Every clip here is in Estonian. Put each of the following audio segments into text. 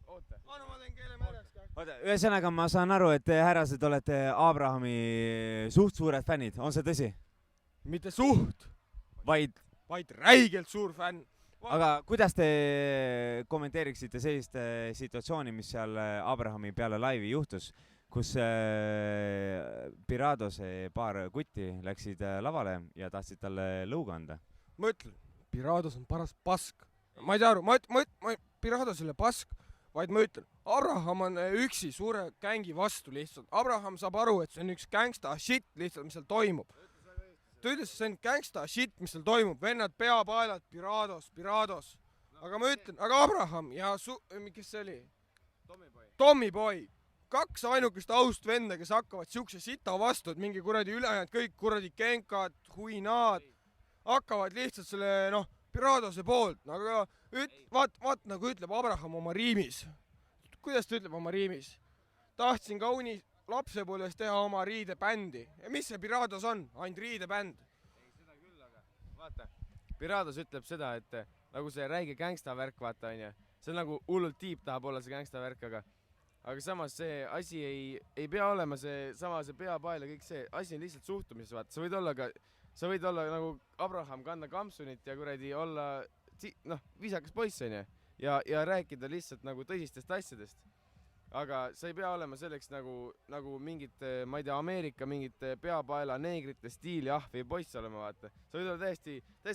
oota. Anna ma teen keele märjaks ka. Oota, ühesõnaga ma saan aru, et te härrased olete Abrahami suht suured fännid, on see tõsi? Mitte suht, vaid räigelt suur fänn. aga kuidas te kommenteeriksite sellist situatsiooni, mis seal Abrahami peale laivi juhtus, kus Piradose paar kutti läksid lavale ja tahtsid talle lõuga anda? Ma ütlen, Pirados on paras pask. Ma ei tea aru, Pirados ei ole pask, vaid ma ütlen, Abraham on üksi suure gängi vastu lihtsalt. Abraham saab aru, et see on üks gangsta shit lihtsalt, mis seal toimub. Ta ütles, see on gangsta shit, mis seal toimub. Vennad peapaelad, Pirados. Aga ma ütlen, aga Abraham ja kes see oli? Tommy Boy. Kaks ainukest aust venda, kes hakkavad siukse sita vastu, et mingi kuradi ülejäänud kõik kuradi kenkad, huinaad hakkavad lihtsalt selle, Piradose poolt. Aga vaat nagu ütleb Abraham oma riimis. Kuidas ta ütleb oma riimis? Tahtsin kauni lapsepõlves teha oma riidebändi. Ja mis see Pirados on? Ainult riidebänd. Ei, seda küll, aga vaata. Pirados ütleb seda, et nagu see räige gangsta värk, vaata, on ju. See on nagu hullult tiip tahab olla see gangsta värk, aga samas see asi ei pea olema see peapael ja kõik see. Asi on lihtsalt suhtumises, vaata. Sa võid olla nagu Abraham, kanda kampsunit ja kuradi olla viisakas poiss, on ju. Ja rääkida lihtsalt nagu tõsistest asjadest. Aga sa ei pea olema selleks nagu mingit, ma ei tea, Ameerika mingit peapaela neegrite stiili ahvi poiss olema, vaata. Sa võid olla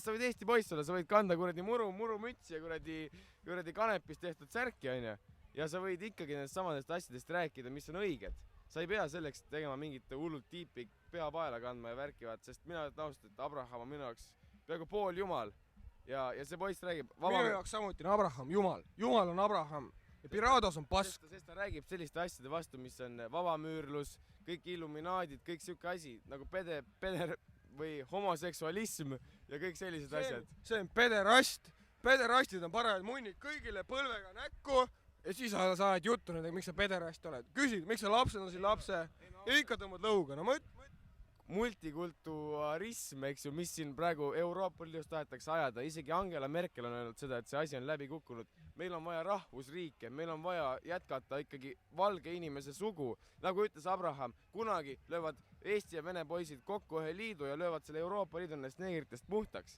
sa võid Eesti poiss olla, sa võid kanda kuradi murumütsi ja kuradi kanepist tehtud särki, on ju. Ja sa võid ikkagi nendest samadest asjadest rääkida, mis on õiged. Sa ei pea selleks tegema mingit hullult tiipi peapaela kandma ja värki, vaata, sest mina ausalt, et Abraham on minu jaoks peaaegu pool jumal. Ja see poiss räägib... Minu jaoks samuti on Abraham jumal. Jumal on Abraham. Ja Pirados on pask. Sest ta räägib selliste asjade vastu, mis on vabamüürlus, kõik illuminaadid, kõik siuke asi, nagu peder või homoseksualism ja kõik sellised asjad. See on pederast. Pederastid on parajad munnid kõigile põlvega näkku ja siis sa ajad juttu nendega, miks sa pederast oled. Küsid, miks sa lapsendasid lapse ja ikka tõmbad lõuga. No multikulturism, eks ju, mis siin praegu Euroopa Liidus tahetakse ajada. Isegi Angela Merkel on öelnud seda, et see asi on läbi kukkunud. Meil on vaja rahvusriike, meil on vaja jätkata ikkagi valge inimese sugu. Nagu ütles Abraham, kunagi löövad Eesti ja Vene poisid kokku ühe liidu ja löövad selle Euroopa Liidu nendest neegritest puhtaks.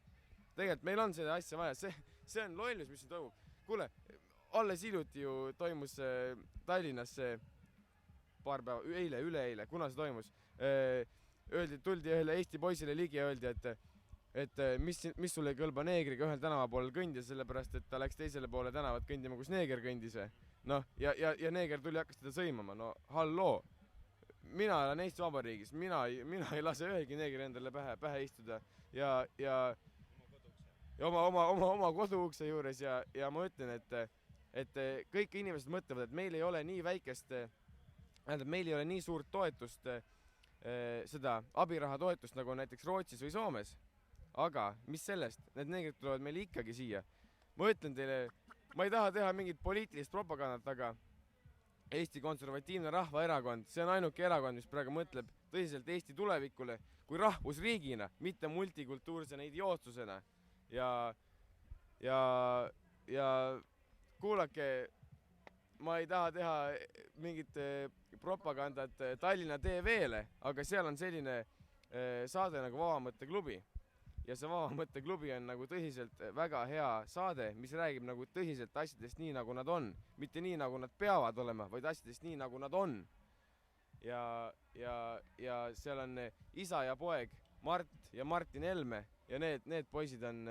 Tegelikult meil on seda asja vaja. See on lollus, mis siin toimub. Kuule, alles hiljuti ju toimus Tallinnas paar päeva, üleeile, kuna see toimus? Tuldi ühele Eesti poisile ligi ja öeldi, et mis sulle ei kõlba neegriga ühel tänava poolel kõndis, sellepärast, et ta läks teisele poole tänavat kõndima, kus neeger kõndis. Ja neeger tuli hakkas teda sõimama. No halloo, mina elan Eesti Vabariigis, mina ei lase ühelgi neegri endale pähe istuda ja oma koduukse juures ja ma ütlen, et kõik inimesed mõtlevad, et meil ei ole nii väikest, meil ei ole nii suurt toetust, seda abiraha toetust nagu näiteks Rootsis või Soomes. Aga mis sellest? Need neegrid tulevad meile ikkagi siia. Ma ütlen teile, ma ei taha teha mingit poliitilist propagandat, aga Eesti Konservatiivne Rahvaerakond, see on ainuke erakond, mis praegu mõtleb tõsiselt Eesti tulevikule kui rahvusriigina, mitte multikultuursena idiootsusena. Ja kuulake, ma ei taha teha mingit propagandat Tallinna TV-le, aga seal on selline saade nagu Vabamõtteklubi. Ja see Vabamõtteklubi on nagu tõsiselt väga hea saade, mis räägib nagu tõsiselt asjadest nii, nagu nad on. Mitte nii, nagu nad peavad olema, vaid asjadest nii, nagu nad on. Ja seal on isa ja poeg Mart ja Martin Helme ja need poisid on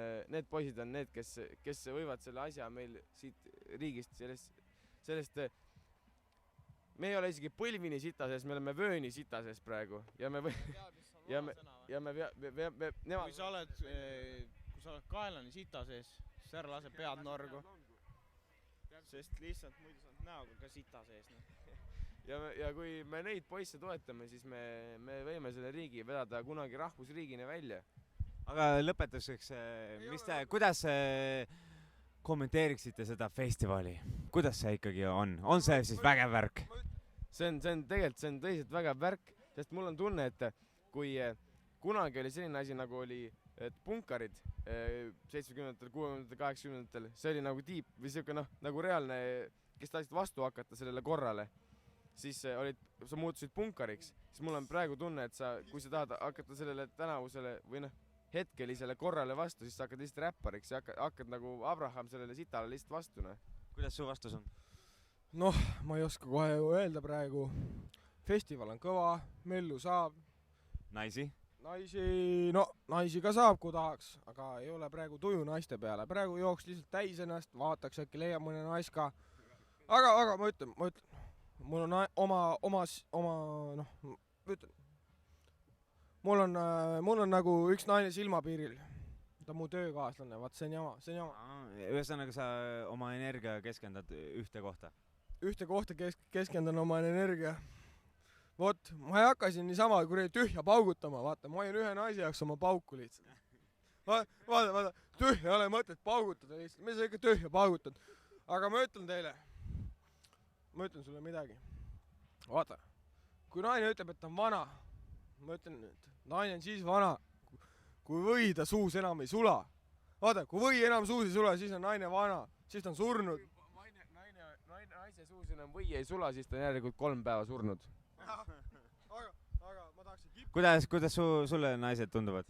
need, kes võivad selle asja meil siit riigist sellest me ei ole isegi põlvini sita sees, me oleme vööni sita sees praegu ja kui sa oled kaelani sita sees, siis ära lase pead norgu, sest lihtsalt muidu sa oled näoga ka sita sees. Ja kui me neid poisse toetame, siis me võime selle riigi vedada kunagi rahvusriigini välja. Aga lõpetuseks, kuidas kommenteeriksite seda festivali? Kuidas see ikkagi on? On see siis vägev värk? See on tõsiselt vägev värk, sest mul on tunne, et kui kunagi oli selline asi, nagu oli punkarid 70-ndatel, 60-ndatel, 80-ndatel, see oli nagu tiip või siuke nagu reaalne kes tahtsid vastu hakata sellele korrale, siis sa muutusid punkariks, siis mul on praegu tunne, et kui sa tahad hakata sellele tänavusele või hetkelisele korrale vastu, siis sa hakkad lihtsalt räppariks ja hakkad nagu Abraham sellele sitale lihtsalt vastu, kuidas su vastus on? Noh, ma ei oska kohe öelda praegu. Festival on kõva, mellu saab. Naisi Naisi ka saab, kui tahaks, aga ei ole praegu tuju naiste peale. Praegu jooks lihtsalt täis ennast, vaataks äkki leiab mõne naiska. Aga ma ütlen, mul on nagu üks naine silmapiiril. Ta on mu töökaaslane, vaat see on jama. Ühesõnaga sa oma energia keskendad ühte kohta? Ühte kohta keskendan oma energia. Vot, ma ei hakka siin niisama tühja paugutama, vaata, ma hoian ühe naise jaoks oma pauku lihtsalt. Vaata, tühja ei ole mõtet paugutada lihtsalt, me sa ikka tühja paugutad. Aga ma ütlen sulle midagi. Vaata, kui naine ütleb, et ta on vana, ma ütlen, et naine on siis vana, kui või ta suus enam ei sula. Vaata, kui või enam suus ei sula, siis on naine vana, siis ta on surnud. Naise suus enam või ei sula, siis ta on järelikult 3 päeva surnud. Aga ma tahaksin kuidas sulle naised tunduvad?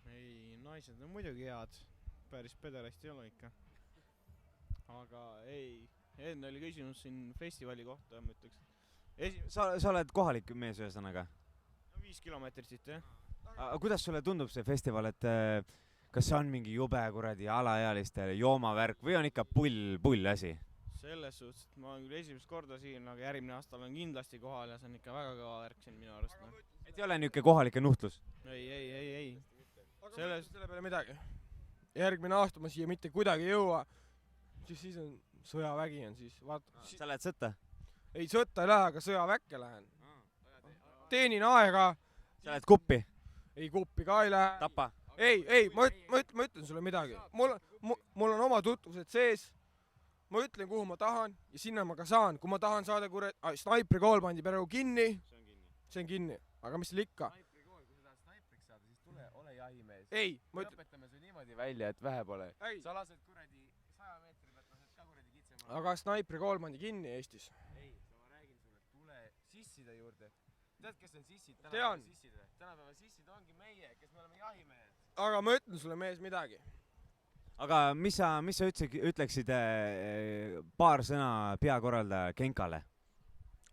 Ei, naised on muidugi head. Päris pederast ei ole ikka. Aga ei, enne oli küsimus siin festivali kohta, ma ütleks. Sa oled kohalik mees ühesõnaga? 5 kilomeetrit siit, jah. Aga kuidas sulle tundub see festival, et kas see on mingi jube kuradi alaealiste joomavärk või on ikka pull asi? Selles suhtes, et ma olen küll esimest korda siin, aga järgmine aasta olen kindlasti kohal ja see on ikka väga kõva värk siin minu arust. Et ei ole niisugune kohalike nuhtlus? Ei. Aga selle peale midagi. Järgmine aasta ma siia mitte kuidagi ei jõua, siis on sõjavägi on siis. Sa lähed sõtta? Ei, sõtta ei lähe, aga sõjaväkke lähen. Teenin aega. Sa lähed kuppi? Ei, kuppi ka ei lähe. Tapa? Ei, ma ütlen sulle midagi. Mul on oma tutvused sees. Ma ütlen, kuhu ma tahan ja sinna ma ka saan. Kui ma tahan saada snaipri kool pandi praegu kinni, see on kinni. Aga mis seal ikka? Snaipri kool, kui sa tahad snaipriks saada, siis ole jahimees. Ei, me õpetame su niimoodi välja, et vähe pole. Sa lased kuradi 100 meetri pealt, lased ka kuradi kitsema. Aga snaipri kool pandi kinni Eestis. Ei, ma räägin sulle, tule sisside juurde. Tead, kes on sissid? Tean. Tänapäeva sissid ongi meie, kes me oleme jahimehed. Aga ma ütlen sulle mees midagi. Aga mis sa ütleksid paar sõna peakorraldaja Genkale?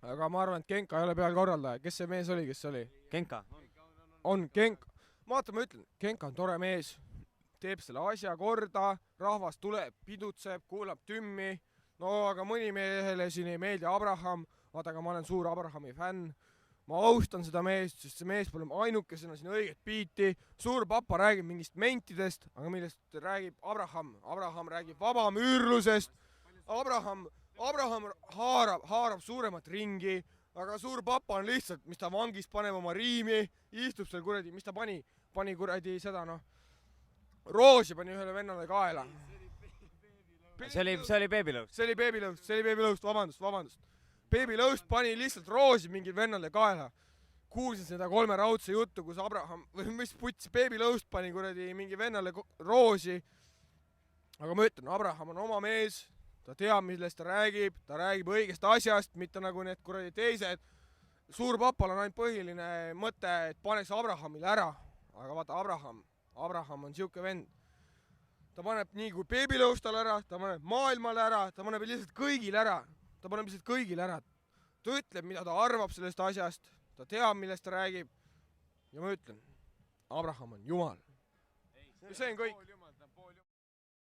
Aga ma arvan, et Genka ei ole peakorraldaja. Kes see mees oli, kes oli? Genka? On Genka. Vaata, ma ütlen, Genka on tore mees. Teeb selle asja korda, rahvas tuleb, pidutseb, kuulab tümmi. No aga mõni mehele siin ei meeldi Abraham. Vaata, aga ma olen suur Abrahami fänn. Ma austan seda meest, sest see mees pole ainukesena siin õiget biiti. Suur papa räägib mingist mentidest, aga millest räägib Abraham. Abraham räägib vabamüürlusest. Abraham haarab suuremat ringi, aga suur papa on lihtsalt, mis ta vangis paneb oma riimi, istub seal kuradi, mis ta pani kuradi seda roosi pani ühele vennale kaela. See oli Baby Lõust. See oli Baby Lõust, vabandust. Baby Lõust pani lihtsalt roosi mingil vennale kaela. Kuulsin seda 3 raudse juttu, kus Abraham, või mis puts, Baby Lõust pani kuradi mingi vennale roosi. Aga ma ütlen, Abraham on oma mees, ta teab, millest ta räägib õigest asjast, mitte nagu need kuradi teised. Suur papal on ainult põhiline mõte, et paneks Abrahamile ära. Aga vaata, Abraham on siuke vend. Ta paneb nii kui Baby Lõustal ära, ta paneb maailmale ära, ta paneb lihtsalt kõigile ära. Ta ütleb, mida ta arvab sellest asjast, ta teab, millest ta räägib. Ja ma ütlen, Abraham on Jumal. See on kõik.